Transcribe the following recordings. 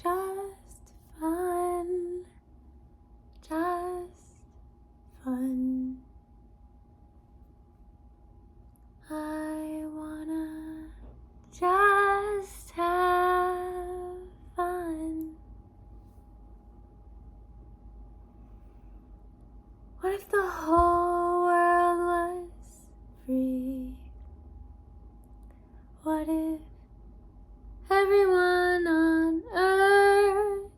just fun, just fun. I wanna just have fun. What if the whole world was free? What if everyone on earth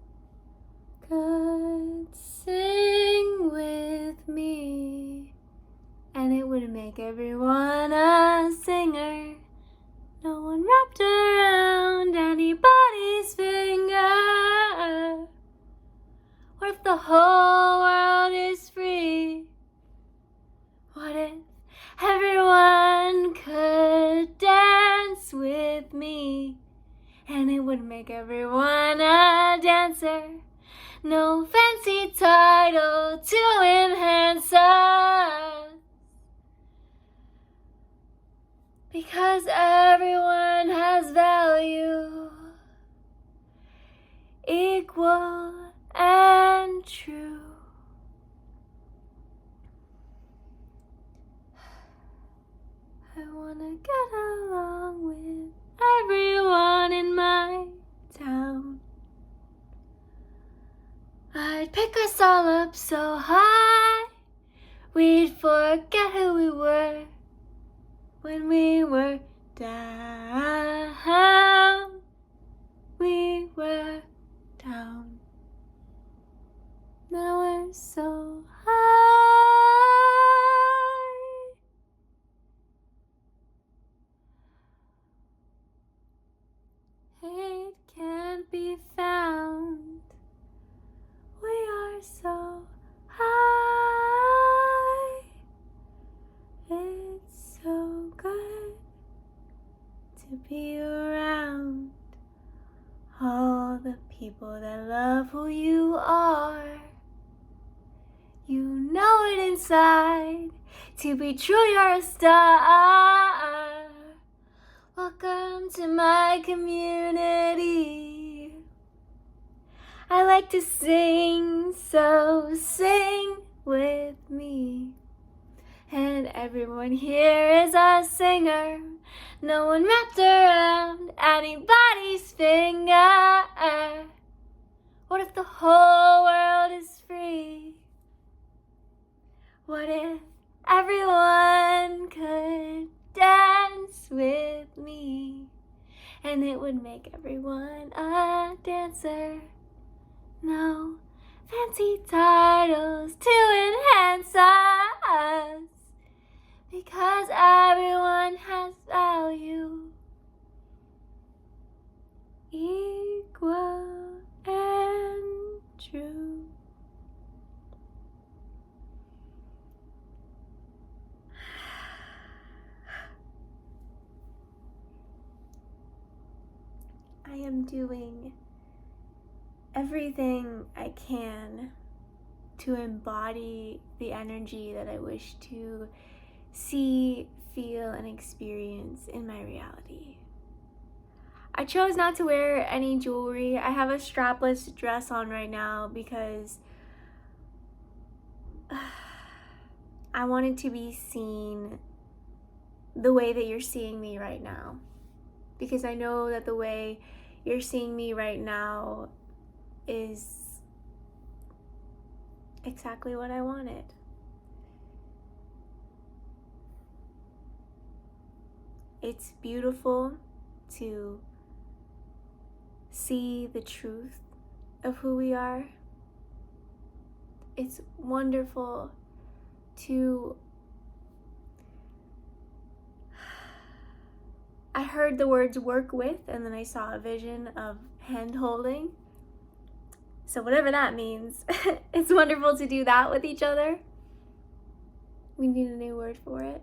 could sing with me? And it would make everyone a singer. No one wrapped around anybody's finger. What if the whole world is free? What if everyone could dance with me? And it would make everyone a dancer. No fancy title to enhance us, because everyone has value, equal and true. I wanna get along with everyone in my town. I'd pick us all up so high, we'd forget who we were when we were down. We were down. Now we're so high. Hate can't be found. We are so high. It's so good to be around all the people that love who you are. You know it inside. To be true, you're a star. Welcome to my community. I like to sing, so sing with me. And everyone here is a singer. No one wrapped around anybody's finger. What if the whole world is free? What if everyone could dance with me? And it would make everyone a dancer. No fancy titles to enhance us, because everyone has value, equal and true. I am doing everything I can to embody the energy that I wish to see, feel, and experience in my reality. I chose not to wear any jewelry. I have a strapless dress on right now because I wanted to be seen the way that you're seeing me right now. Because I know that the way you're seeing me right now is exactly what I wanted. It's beautiful to see the truth of who we are. It's wonderful to... I heard the words work with, and then I saw a vision of hand holding. So whatever that means, it's wonderful to do that with each other. We need a new word for it.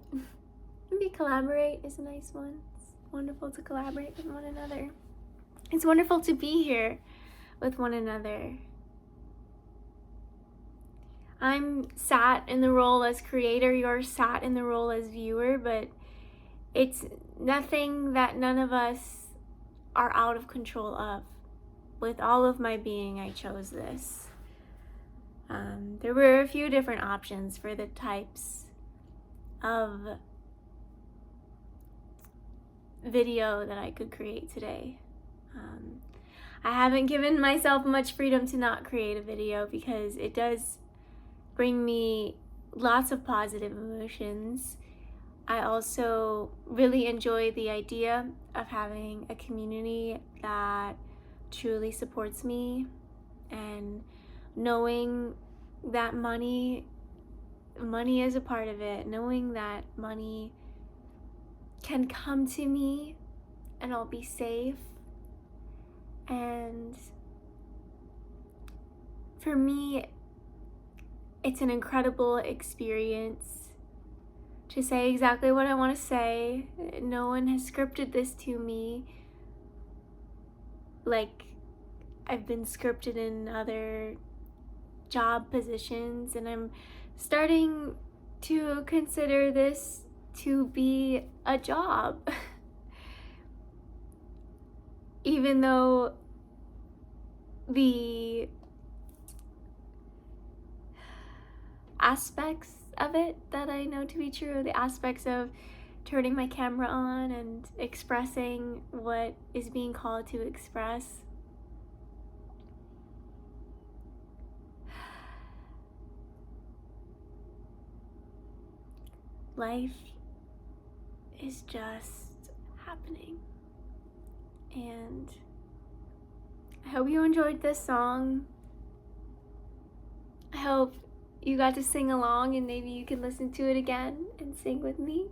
Maybe collaborate is a nice one. It's wonderful to collaborate with one another. It's wonderful to be here with one another. I'm sat in the role as creator, you're sat in the role as viewer, but it's nothing that none of us are out of control of. with all of my being, I chose this. There were a few different options for the types of video that I could create today. I haven't given myself much freedom to not create a video because it does bring me lots of positive emotions. I also really enjoy the idea of having a community that truly supports me, and knowing that money is a part of it, knowing that money can come to me and I'll be safe. And for me, it's an incredible experience to say exactly what I want to say. No one has scripted this to me like I've been scripted in other job positions, and I'm starting to consider this to be a job. Even though the aspects of it that I know to be true, the aspects of turning my camera on and expressing what is being called to express, life is just happening. And I hope you enjoyed this song. I hope you got to sing along, and maybe you can listen to it again and sing with me.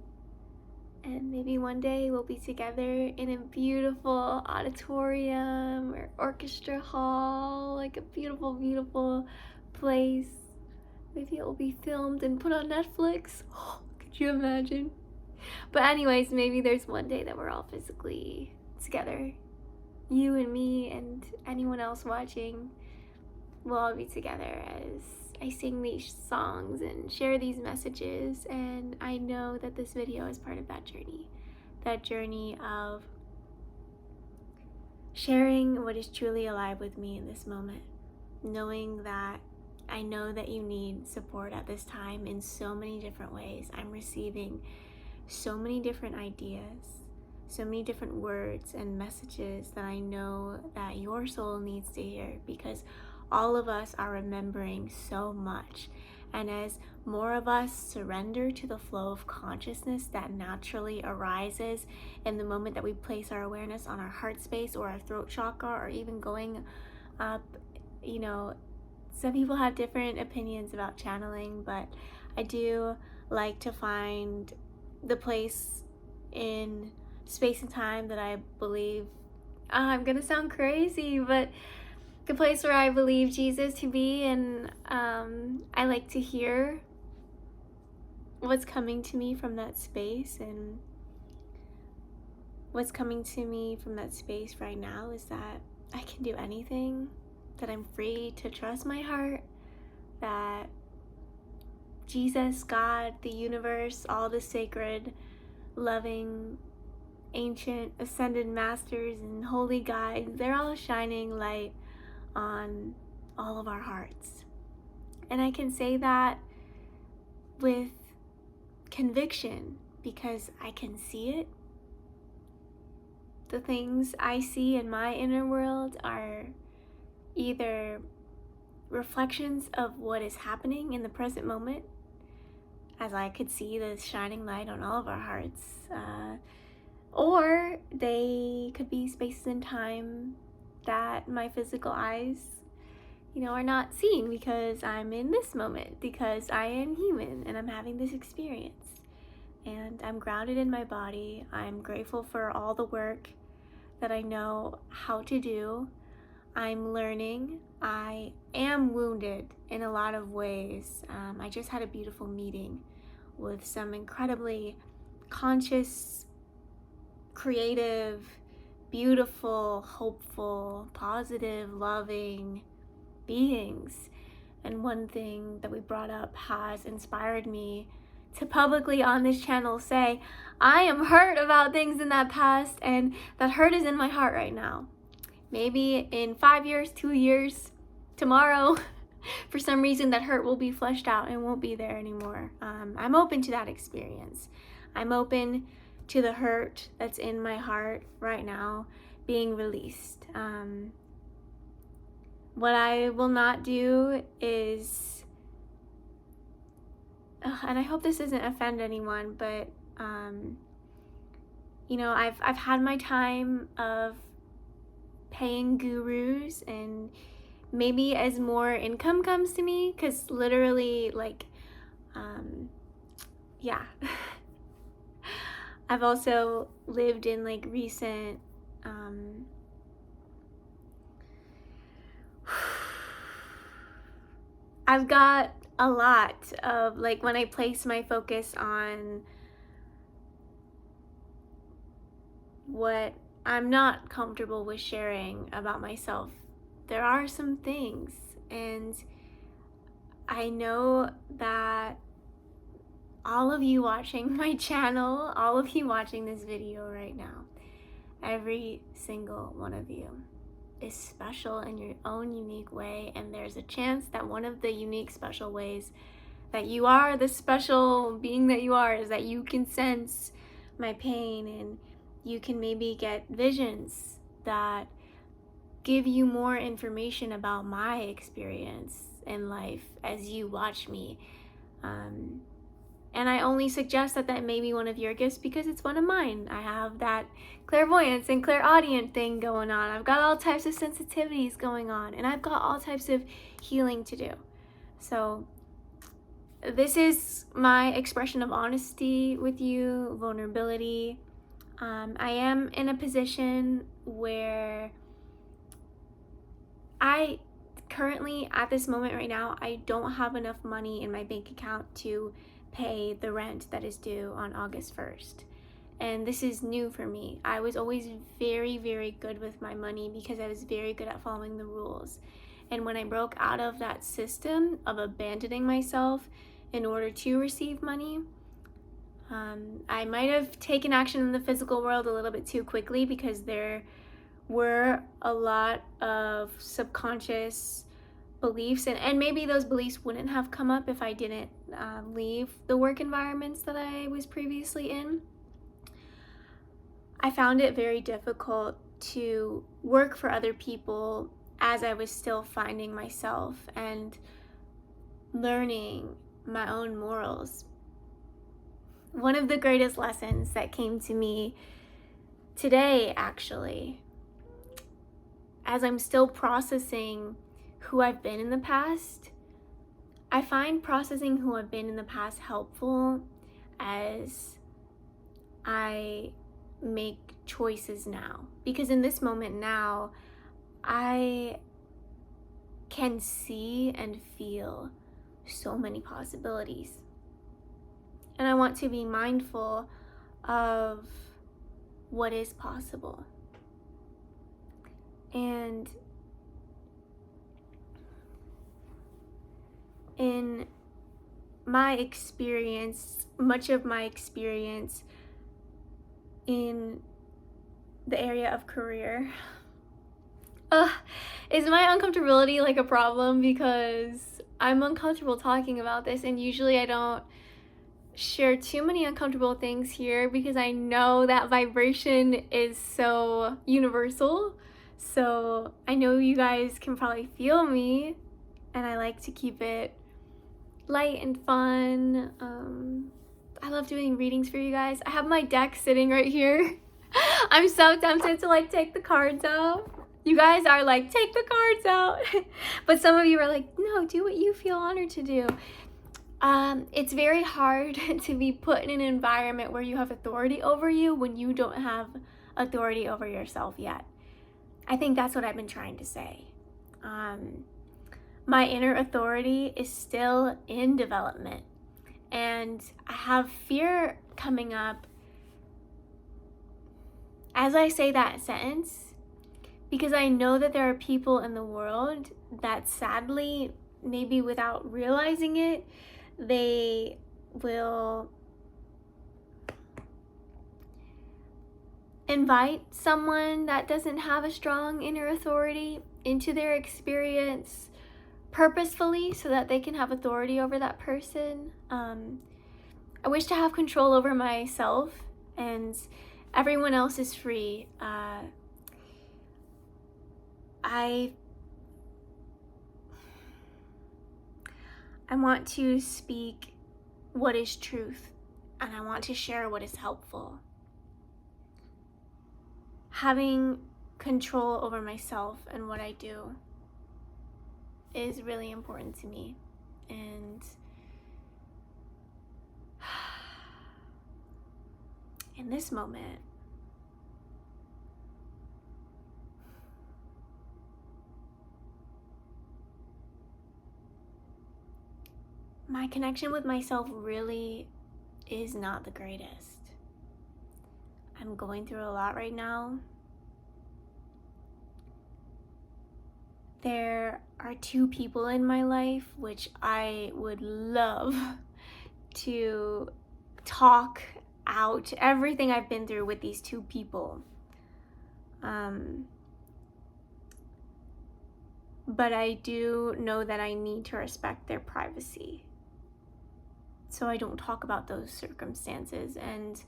And maybe one day we'll be together in a beautiful auditorium or orchestra hall, like a beautiful, beautiful place. Maybe it will be filmed and put on Netflix. Oh, could you imagine? But anyways, maybe there's one day that we're all physically together. You and me and anyone else watching will all be together as I sing these songs and share these messages. And I know that this video is part of that journey of sharing what is truly alive with me in this moment, knowing that I know that you need support at this time in so many different ways. I'm receiving so many different ideas, so many different words and messages that I know that your soul needs to hear, because all of us are remembering so much. And as more of us surrender to the flow of consciousness that naturally arises in the moment that we place our awareness on our heart space or our throat chakra, or even going up, some people have different opinions about channeling, but I do like to find the place in space and time that I believe, I'm gonna sound crazy, but the place where I believe Jesus to be. And I like to hear what's coming to me from that space. And what's coming to me from that space right now is that I can do anything, that I'm free to trust my heart, that Jesus, God, the universe, all the sacred, loving, ancient, ascended masters and holy guides, they're all shining light on all of our hearts. And I can say that with conviction because I can see it. The things I see in my inner world are either reflections of what is happening in the present moment, as I could see the shining light on all of our hearts, or they could be spaces in time that my physical eyes, are not seeing, because I'm in this moment, because I am human and I'm having this experience. And I'm grounded in my body. I'm grateful for all the work that I know how to do. I'm learning. I am wounded in a lot of ways. I just had a beautiful meeting with some incredibly conscious, creative, beautiful, hopeful, positive, loving beings. And one thing that we brought up has inspired me to publicly on this channel say, I am hurt about things in that past, and that hurt is in my heart right now. Maybe in 5 years, 2 years, tomorrow, for some reason that hurt will be flushed out and won't be there anymore. I'm open to that experience. I'm open to the hurt that's in my heart right now being released. What I will not do is, and I hope this doesn't offend anyone, but you know, I've had my time of paying gurus, and maybe as more income comes to me, because literally, like, yeah. I've also lived in like recent I've got a lot of, like, when I place my focus on what I'm not comfortable with sharing about myself, there are some things, and I know that all of you watching my channel, all of you watching this video right now, every single one of you is special in your own unique way, and there's a chance that one of the unique special ways that you are the special being that you are is that you can sense my pain, and you can maybe get visions that give you more information about my experience in life as you watch me. And I only suggest that that may be one of your gifts because it's one of mine. I have that clairvoyance and clairaudient thing going on. I've got all types of sensitivities going on, and I've got all types of healing to do. So this is my expression of honesty with you, vulnerability. I am in a position where I currently, at this moment right now, I don't have enough money in my bank account to pay the rent that is due on August 1st. And this is new for me. I was always very, very good with my money because I was very good at following the rules. And when I broke out of that system of abandoning myself in order to receive money, I might have taken action in the physical world a little bit too quickly because there were a lot of subconscious beliefs, and maybe those beliefs wouldn't have come up if I didn't leave the work environments that I was previously in. I found it very difficult to work for other people as I was still finding myself and learning my own morals. One of the greatest lessons that came to me today, actually, as I'm still processing who I've been in the past, I find processing who I've been in the past helpful as I make choices now. Because in this moment now, I can see and feel so many possibilities. And I want to be mindful of what is possible. And in my experience, much of my experience in the area of career, is my uncomfortability like a problem? Because I'm uncomfortable talking about this, and usually I don't share too many uncomfortable things here because I know that vibration is so universal. So I know you guys can probably feel me, and I like to keep it light and fun. I love doing readings for you guys. I have my deck sitting right here. I'm so tempted to like take the cards out. You guys are like, take the cards out. But some of you are like, no, do what you feel honored to do. It's very hard to be put in an environment where you have authority over you when you don't have authority over yourself yet. I think that's what I've been trying to say. My inner authority is still in development, and I have fear coming up as I say that sentence, because I know that there are people in the world that sadly, maybe without realizing it, they will invite someone that doesn't have a strong inner authority into their experience purposefully so that they can have authority over that person. I wish to have control over myself, and everyone else is free. I want to speak what is truth, and I want to share what is helpful. Having control over myself and what I do is really important to me. And in this moment, my connection with myself really is not the greatest. I'm going through a lot right now. There are 2 people in my life which I would love to talk out everything I've been through with these 2 people. But I do know that I need to respect their privacy, so I don't talk about those circumstances. And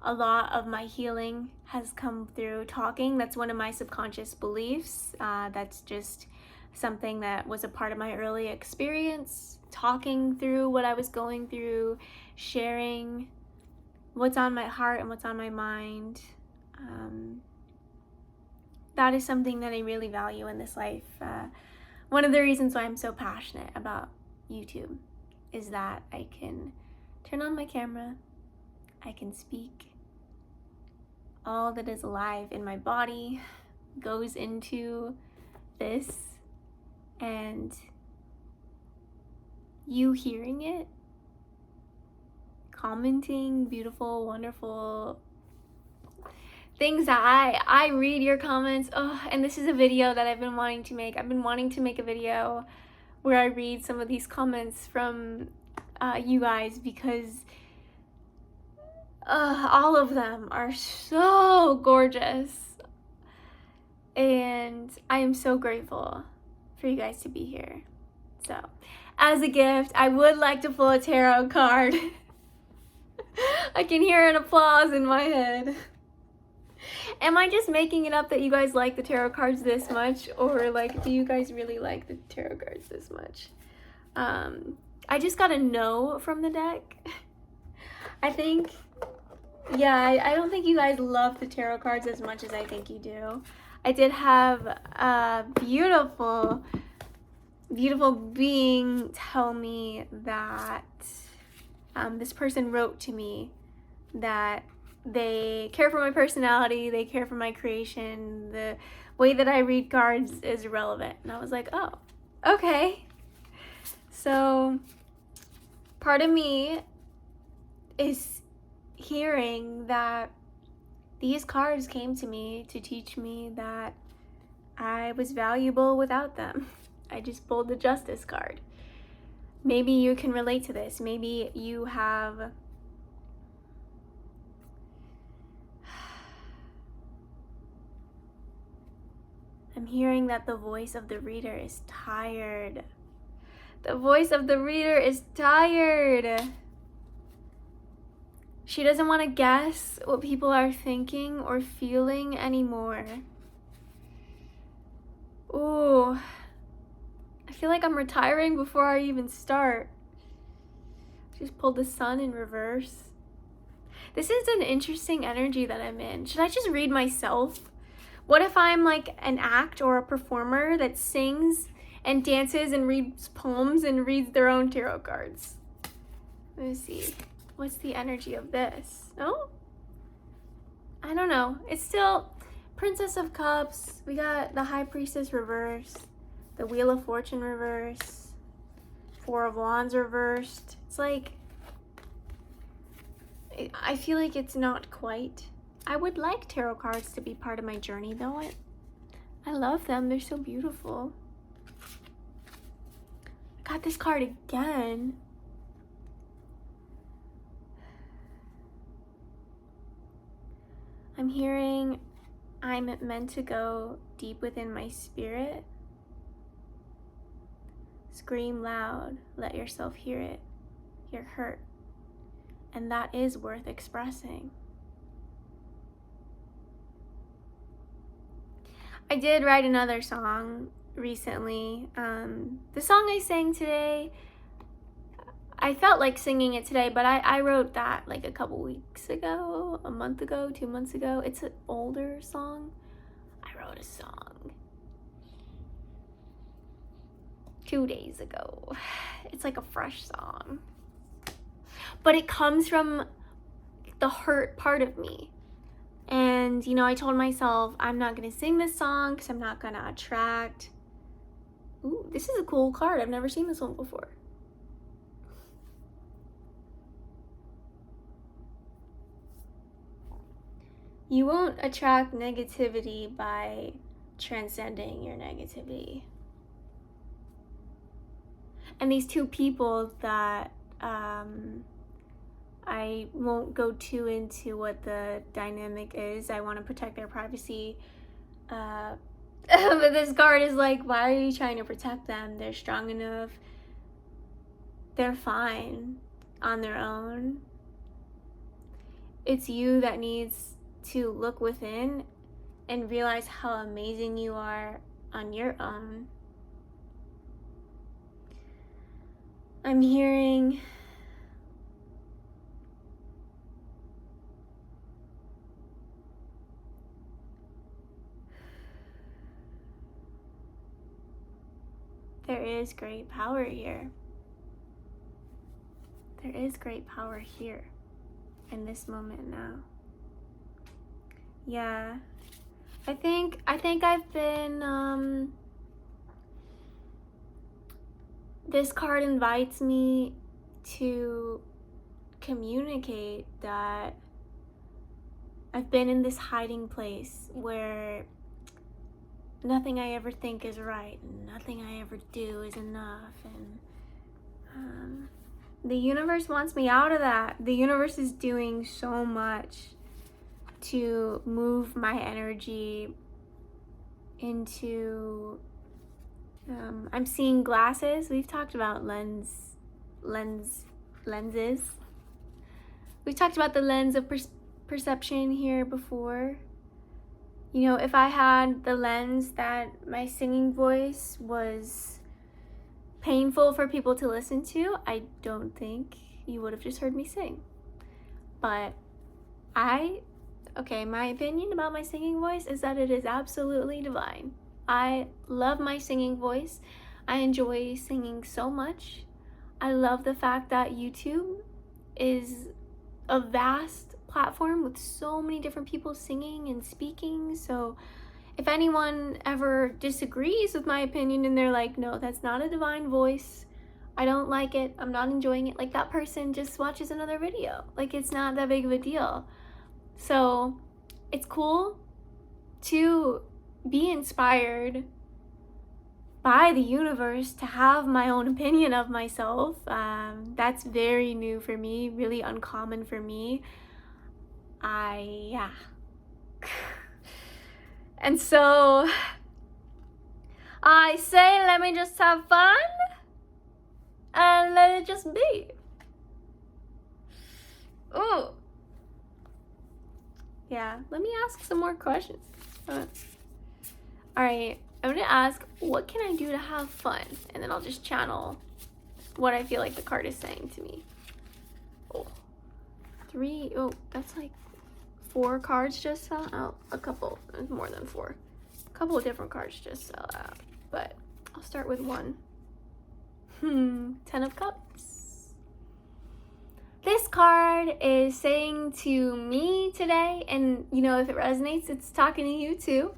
a lot of my healing has come through talking. That's one of my subconscious beliefs. That's just something that was a part of my early experience, talking through what I was going through, sharing what's on my heart and what's on my mind. That is something that I really value in this life. One of the reasons why I'm so passionate about YouTube is that I can turn on my camera, I can speak. All that is alive in my body goes into this, and you hearing it, commenting beautiful, wonderful things that I read your comments. Oh, and this is a video that I've been wanting to make. I've been wanting to make a video where I read some of these comments from you guys, because all of them are so gorgeous, and I am so grateful for you guys to be here. So, as a gift, I would like to pull a tarot card. I can hear an applause in my head. Am I just making it up that you guys like the tarot cards this much, or like, do you guys really like the tarot cards this much? I just got a no from the deck. I think, yeah, I don't think you guys love the tarot cards as much as I think you do. I did have a beautiful, beautiful being tell me that this person wrote to me that they care for my personality, they care for my creation, the way that I read cards is irrelevant. And I was like, oh, okay. So part of me is hearing that these cards came to me to teach me that I was valuable without them. I just pulled the Justice card. Maybe you can relate to this. Maybe you have I'm hearing that the voice of the reader is tired. The voice of the reader is tired. She doesn't want to guess what people are thinking or feeling anymore. Ooh. I feel like I'm retiring before I even start. Just pulled the Sun in reverse. This is an interesting energy that I'm in. Should I just read myself? What if I'm like an act or a performer that sings and dances and reads poems and reads their own tarot cards? Let me see. What's the energy of this? Oh? I don't know. It's still Princess of Cups. We got the High Priestess reversed. The Wheel of Fortune reversed. Four of Wands reversed. It's like, I feel like it's not quite. I would like tarot cards to be part of my journey though. I love them. They're so beautiful. I got this card again. I'm I'm hearing I'm meant to go deep within my spirit. Scream loud, let yourself hear it. You're hurt, and that is worth expressing. I did write another song recently. The song I sang today, I felt like singing it today, but I wrote that like a couple weeks ago, a month ago, 2 months ago. It's an older song. I wrote a song 2 days ago. It's like a fresh song. But it comes from the hurt part of me. And, you know, I told myself I'm not going to sing this song because I'm not going to attract... Ooh, this is a cool card. I've never seen this one before. You won't attract negativity by transcending your negativity. And these two people that I won't go too into what the dynamic is. I want to protect their privacy. But this card is like, why are you trying to protect them? They're strong enough. They're fine on their own. It's you that needs to look within and realize how amazing you are on your own. I'm hearing there is great power here. There is great power here in this moment now. Yeah. I think I've been this card invites me to communicate that I've been in this hiding place where nothing I ever think is right, and nothing I ever do is enough, and the universe wants me out of that. The universe is doing so much to move my energy into I'm seeing glasses. We've talked about lenses. We've talked about the lens of perception here before. You know, if I had the lens that my singing voice was painful for people to listen to, I don't think you would have just heard me sing. But my opinion about my singing voice is that it is absolutely divine. I love my singing voice. I enjoy singing so much. I love the fact that YouTube is a vast platform with so many different people singing and speaking. So if anyone ever disagrees with my opinion and they're like, no, that's not a divine voice, I don't like it, I'm not enjoying it, like, that person just watches another video. Like, it's not that big of a deal. So it's cool to be inspired by the universe to have my own opinion of myself. That's very new for me, really uncommon for me. And so I say, let me just have fun and let it just be. Ooh. Yeah, let me ask some more questions. Alright, I'm gonna ask, what can I do to have fun? And then I'll just channel what I feel like the card is saying to me. That's like 4 cards just fell out. A couple, more than 4. A couple of different cards just fell out. But I'll start with one. 10 of Cups. This card is saying to me today, and you know, if it resonates, it's talking to you too.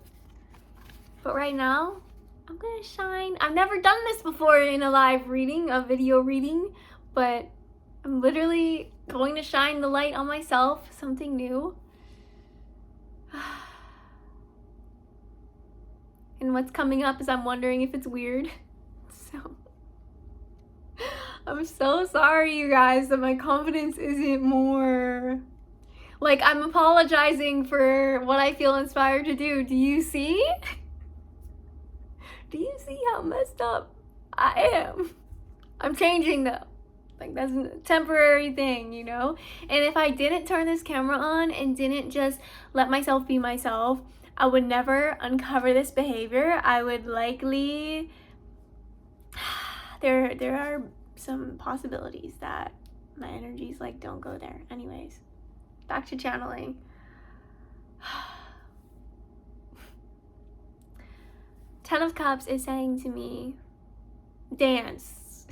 But right now, I'm gonna shine. I've never done this before in a live reading, a video reading, but I'm literally going to shine the light on myself, something new. And what's coming up is I'm wondering if it's weird. So I'm so sorry, you guys, that my confidence isn't more Like, I'm apologizing for what I feel inspired to do. Do you see? Do you see how messed up I am? I'm changing though. Like, that's a temporary thing, you know? And if I didn't turn this camera on and didn't just let myself be myself, I would never uncover this behavior. I would likely... There are some possibilities that my energies, like, don't go there. Anyways, back to channeling. Ten of Cups is saying to me, dance.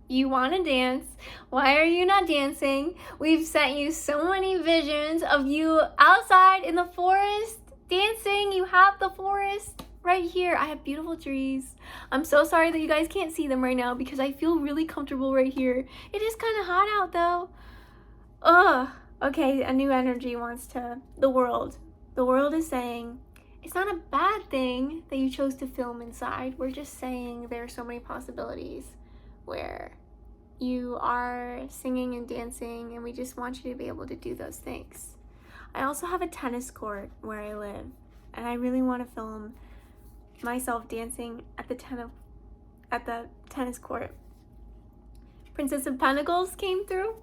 You want to dance. Why are you not dancing? We've sent you so many visions of you outside in the forest dancing. You have the forest right here. I have beautiful trees. I'm so sorry that you guys can't see them right now because I feel really comfortable right here. It is kind of hot out though. Ugh. Okay, a new energy wants to... The world is saying, it's not a bad thing that you chose to film inside. We're just saying there are so many possibilities where you are singing and dancing, and we just want you to be able to do those things. I also have a tennis court where I live, and I really want to film myself dancing at the tennis court. Princess of Pentacles came through.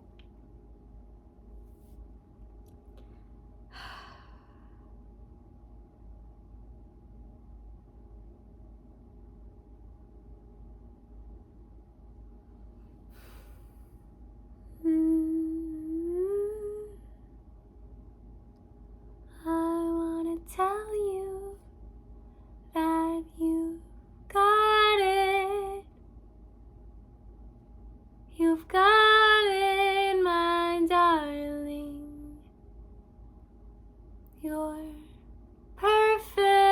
Tell you that you got it. You've got it, my darling. You're perfectly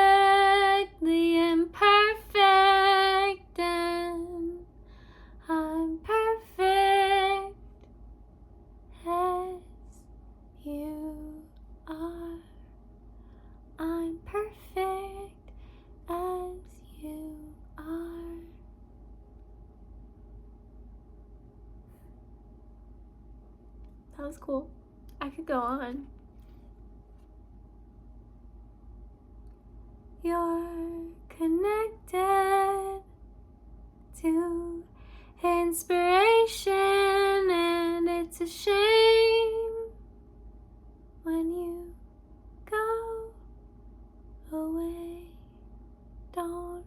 imperfect, and I'm perfect as you are. I'm perfect as you are. That was cool. I could go on. You're connected to inspiration, and it's a shame when you go away. Don't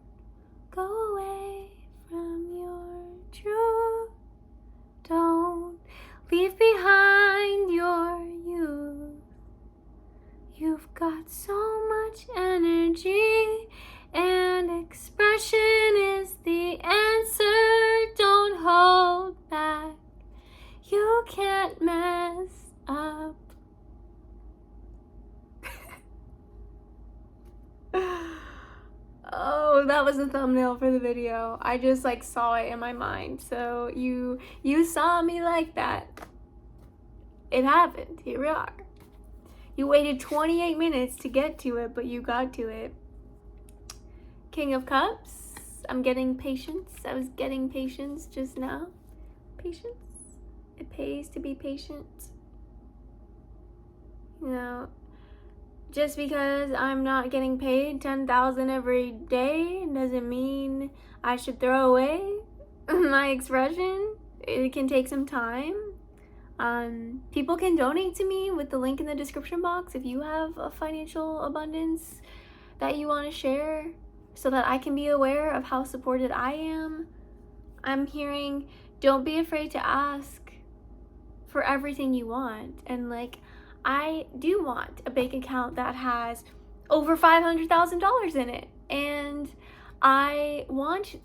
go away from your truth. Don't leave behind your youth. You've got so much energy, and expression is the answer. Don't hold back. You can't mess up. Oh, that was the thumbnail for the video. I just like saw it in my mind. So you saw me like that. It happened. Here we are. You waited 28 minutes to get to it, but you got to it. King of Cups. I'm getting patience. I was getting patience just now. Patience. It pays to be patient. You know, just because I'm not getting paid $10,000 every day doesn't mean I should throw away my expression. It can take some time. People can donate to me with the link in the description box if you have a financial abundance that you want to share, so that I can be aware of how supported I am. I'm hearing, don't be afraid to ask for everything you want. And like, I do want a bank account that has over $500,000 in it. And I want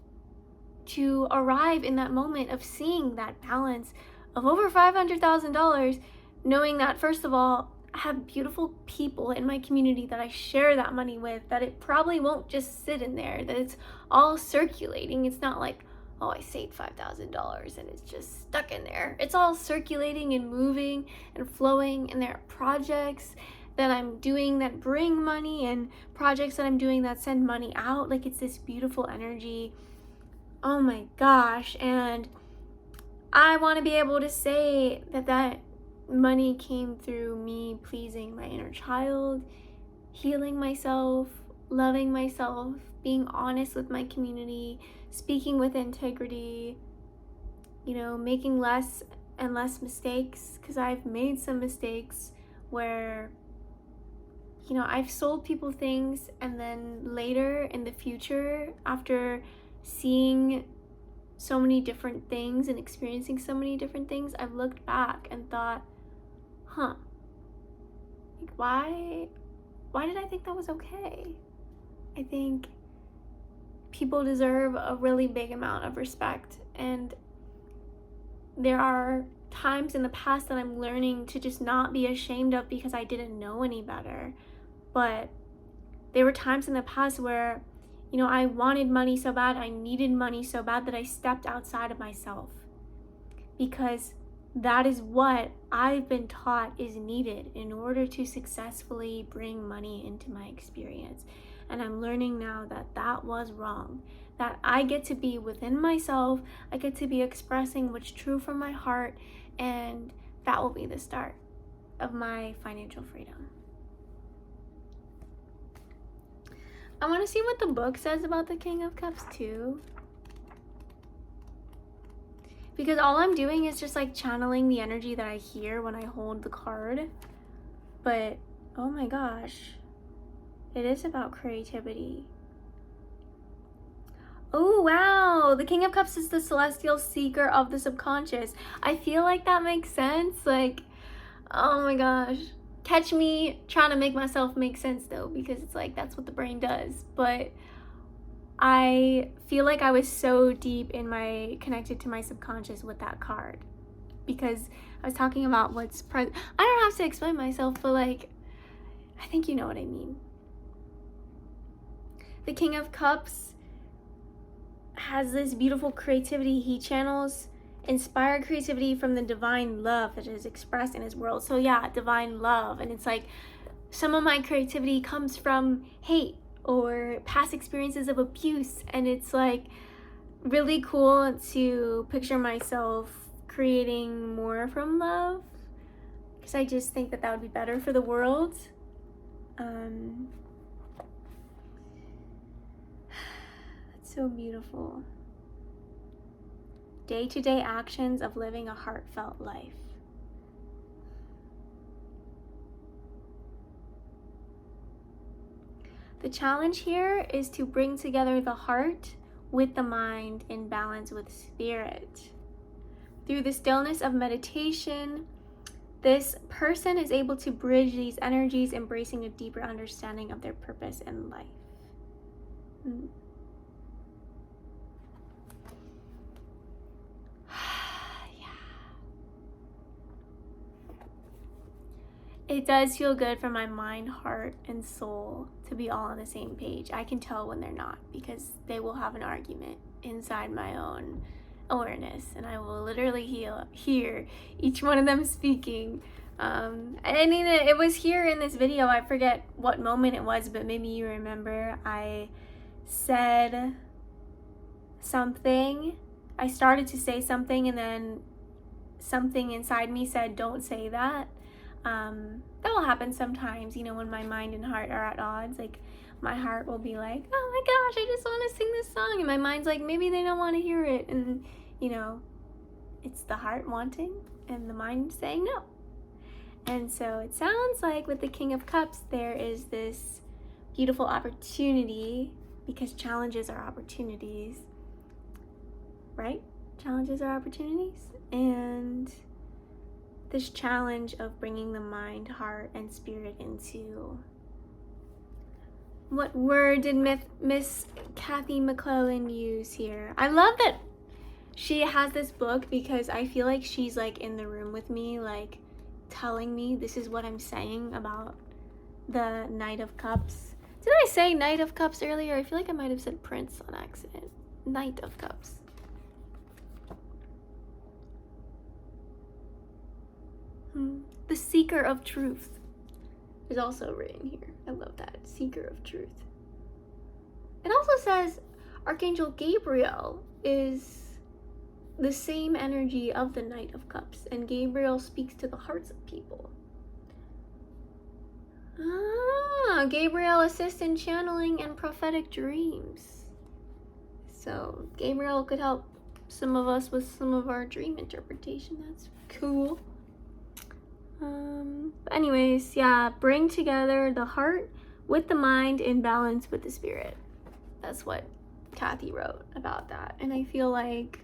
to arrive in that moment of seeing that balance of over $500,000, knowing that, first of all, I have beautiful people in my community that I share that money with, that it probably won't just sit in there, that it's all circulating. It's not like, oh, I saved $5,000 and it's just stuck in there. It's all circulating and moving and flowing, and there are projects that I'm doing that bring money and projects that I'm doing that send money out. Like, it's this beautiful energy. Oh my gosh. And I want to be able to say that money came through me pleasing my inner child, healing myself, loving myself, being honest with my community, speaking with integrity, making less and less mistakes, because I've made some mistakes where, I've sold people things, and then later in the future, after seeing so many different things and experiencing so many different things, I've looked back and thought, why did I think that was okay? I think people deserve a really big amount of respect, and there are times in the past that I'm learning to just not be ashamed of because I didn't know any better. But there were times in the past where, I wanted money so bad, I needed money so bad that I stepped outside of myself, because that is what I've been taught is needed in order to successfully bring money into my experience. And I'm learning now that that was wrong, that I get to be within myself, I get to be expressing what's true from my heart, and that will be the start of my financial freedom. I want to see what the book says about the King of Cups too, because all I'm doing is just like channeling the energy that I hear when I hold the card. But oh my gosh, it is about creativity. Oh wow, the King of Cups is the celestial seeker of the subconscious. I feel like that makes sense. Like, oh my gosh, catch me trying to make myself make sense though, because it's like that's what the brain does. But I feel like I was so deep in connected to my subconscious with that card, because I was talking about what's present. I don't have to explain myself, but like, I think you know what I mean. The King of Cups has this beautiful creativity. He channels inspired creativity from the divine love that is expressed in his world. So yeah, divine love. And it's like some of my creativity comes from hate or past experiences of abuse, and it's like really cool to picture myself creating more from love, because I just think that would be better for the world. That's so beautiful. Day-to-day actions of living a heartfelt life. The challenge here is to bring together the heart with the mind in balance with spirit. Through the stillness of meditation, this person is able to bridge these energies, embracing a deeper understanding of their purpose in life. It does feel good for my mind, heart, and soul to be all on the same page. I can tell when they're not, because they will have an argument inside my own awareness, and I will literally hear each one of them speaking. I mean, it was here in this video. I forget what moment it was, but maybe you remember. I said something. I started to say something, and then something inside me said, "Don't say that." That will happen sometimes, when my mind and heart are at odds. Like, my heart will be like, oh my gosh, I just want to sing this song, and my mind's like, maybe they don't want to hear it. And it's the heart wanting and the mind saying no. And so it sounds like with the King of Cups there is this beautiful opportunity, because challenges are opportunities, right? Challenges are opportunities. And this challenge of bringing the mind, heart, and spirit into, what word did Miss Kathy McClellan use here? I love that she has this book, because I feel like she's like in the room with me, like telling me this is what I'm saying about the Knight of Cups. Did I say Knight of Cups earlier? I feel like I might have said Prince on accident. Knight of Cups. The Seeker of Truth is also written here. I love that. Seeker of Truth. It also says Archangel Gabriel is the same energy of the Knight of Cups, and Gabriel speaks to the hearts of people. Gabriel assists in channeling and prophetic dreams. So Gabriel could help some of us with some of our dream interpretation. That's cool. But anyways, yeah, bring together the heart with the mind in balance with the spirit. That's what Kathy wrote about that. And I feel like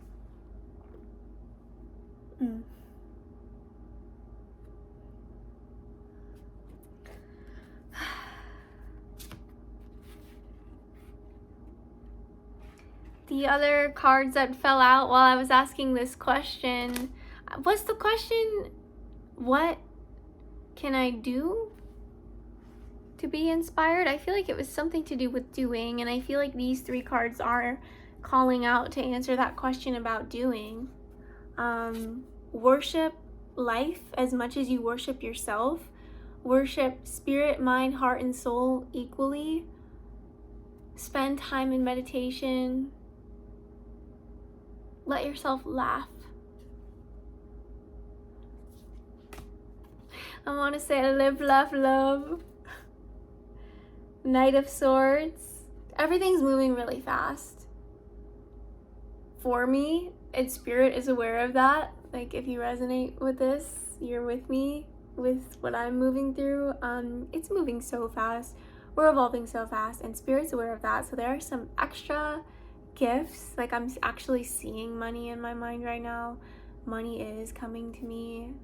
the other cards that fell out while I was asking this question, what's the question? What can I do to be inspired? I feel like it was something to do with doing, and I feel like these 3 cards are calling out to answer that question about doing. Worship life as much as you worship yourself. Worship spirit, mind, heart, and soul equally. Spend time in meditation. Let yourself laugh. I want to say live, laugh, love. Knight of Swords. Everything's moving really fast. For me, and Spirit is aware of that. Like, if you resonate with this, you're with me with what I'm moving through. It's moving so fast. We're evolving so fast, and Spirit's aware of that. So there are some extra gifts. Like, I'm actually seeing money in my mind right now. Money is coming to me.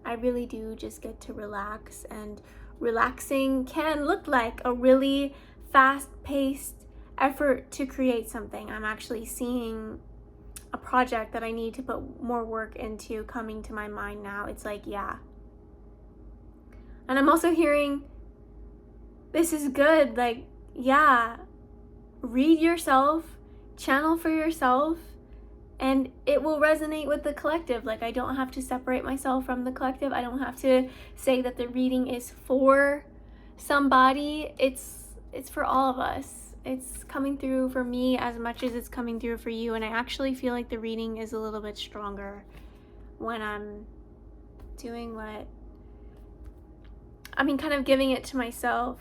I really do just get to relax, and relaxing can look like a really fast-paced effort to create something. I'm actually seeing a project that I need to put more work into coming to my mind now. It's like, yeah. And I'm also hearing, this is good. Like, yeah, read yourself, channel for yourself, and it will resonate with the collective. Like, I don't have to separate myself from the collective. I don't have to say that the reading is for somebody. It's for all of us. It's coming through for me as much as it's coming through for you. And I actually feel like the reading is a little bit stronger when I'm doing what, I mean, kind of giving it to myself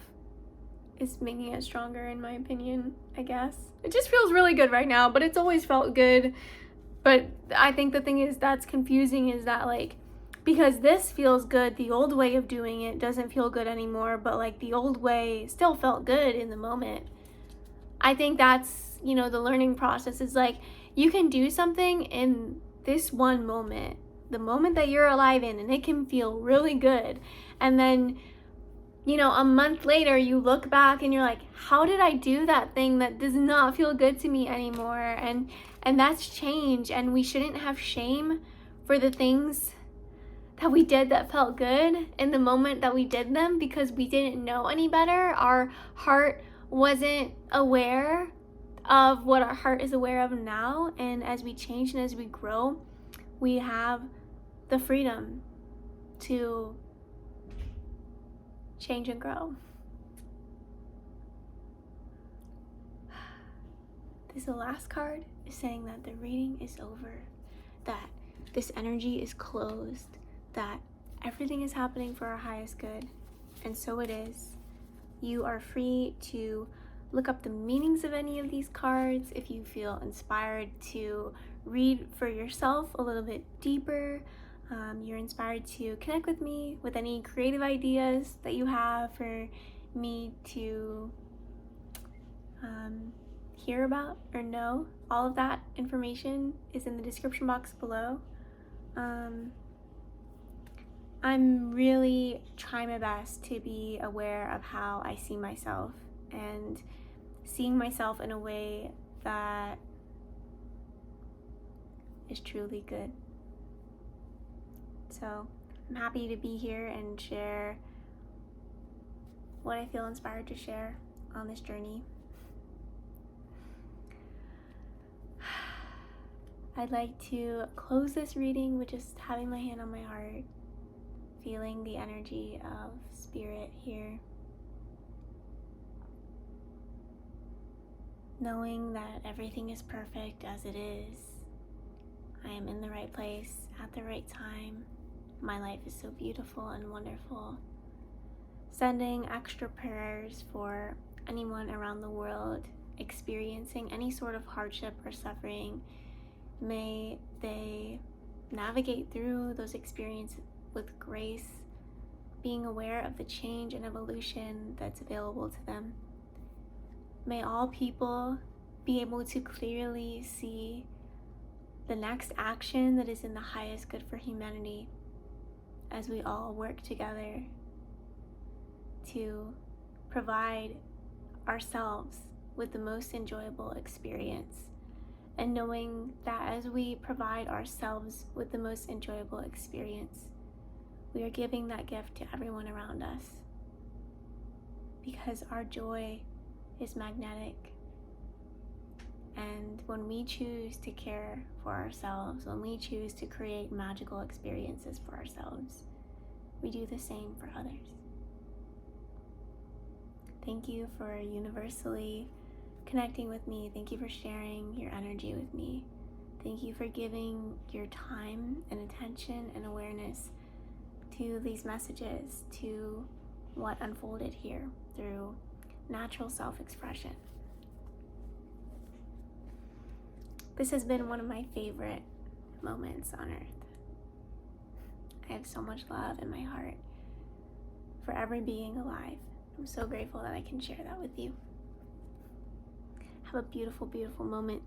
is making it stronger, in my opinion, I guess. It just feels really good right now, but it's always felt good. But I think the thing is that's confusing is that, like, because this feels good, the old way of doing it doesn't feel good anymore, but like the old way still felt good in the moment. I think that's, you know, the learning process is like, you can do something in this one moment, the moment that you're alive in, and it can feel really good. And then, you know, a month later, you look back and you're like, how did I do that thing that does not feel good to me anymore? And that's change. And we shouldn't have shame for the things that we did that felt good in the moment that we did them, because we didn't know any better. Our heart wasn't aware of what our heart is aware of now. And as we change and as we grow, we have the freedom to change and grow. This last card is saying that the reading is over, that this energy is closed, that everything is happening for our highest good, and so it is. You are free to look up the meanings of any of these cards if you feel inspired to read for yourself a little bit deeper. You're inspired to connect with me with any creative ideas that you have for me to hear about or know. All of that information is in the description box below. I'm really trying my best to be aware of how I see myself and seeing myself in a way that is truly good. So I'm happy to be here and share what I feel inspired to share on this journey. I'd like to close this reading with just having my hand on my heart, feeling the energy of spirit here, knowing that everything is perfect as it is, I am in the right place at the right time. My life is so beautiful and wonderful. Sending extra prayers for anyone around the world experiencing any sort of hardship or suffering. May they navigate through those experiences with grace, being aware of the change and evolution that's available to them. May all people be able to clearly see the next action that is in the highest good for humanity as we all work together to provide ourselves with the most enjoyable experience. And knowing that as we provide ourselves with the most enjoyable experience, we are giving that gift to everyone around us. Because our joy is magnetic. And when we choose to care for ourselves, when we choose to create magical experiences for ourselves, we do the same for others. Thank you for universally connecting with me. Thank you for sharing your energy with me. Thank you for giving your time and attention and awareness to these messages, to what unfolded here through natural self-expression. This has been one of my favorite moments on earth. I have so much love in my heart for every being alive. I'm so grateful that I can share that with you. Have a beautiful, beautiful moment,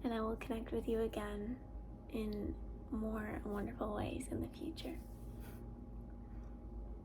and I will connect with you again in more wonderful ways in the future.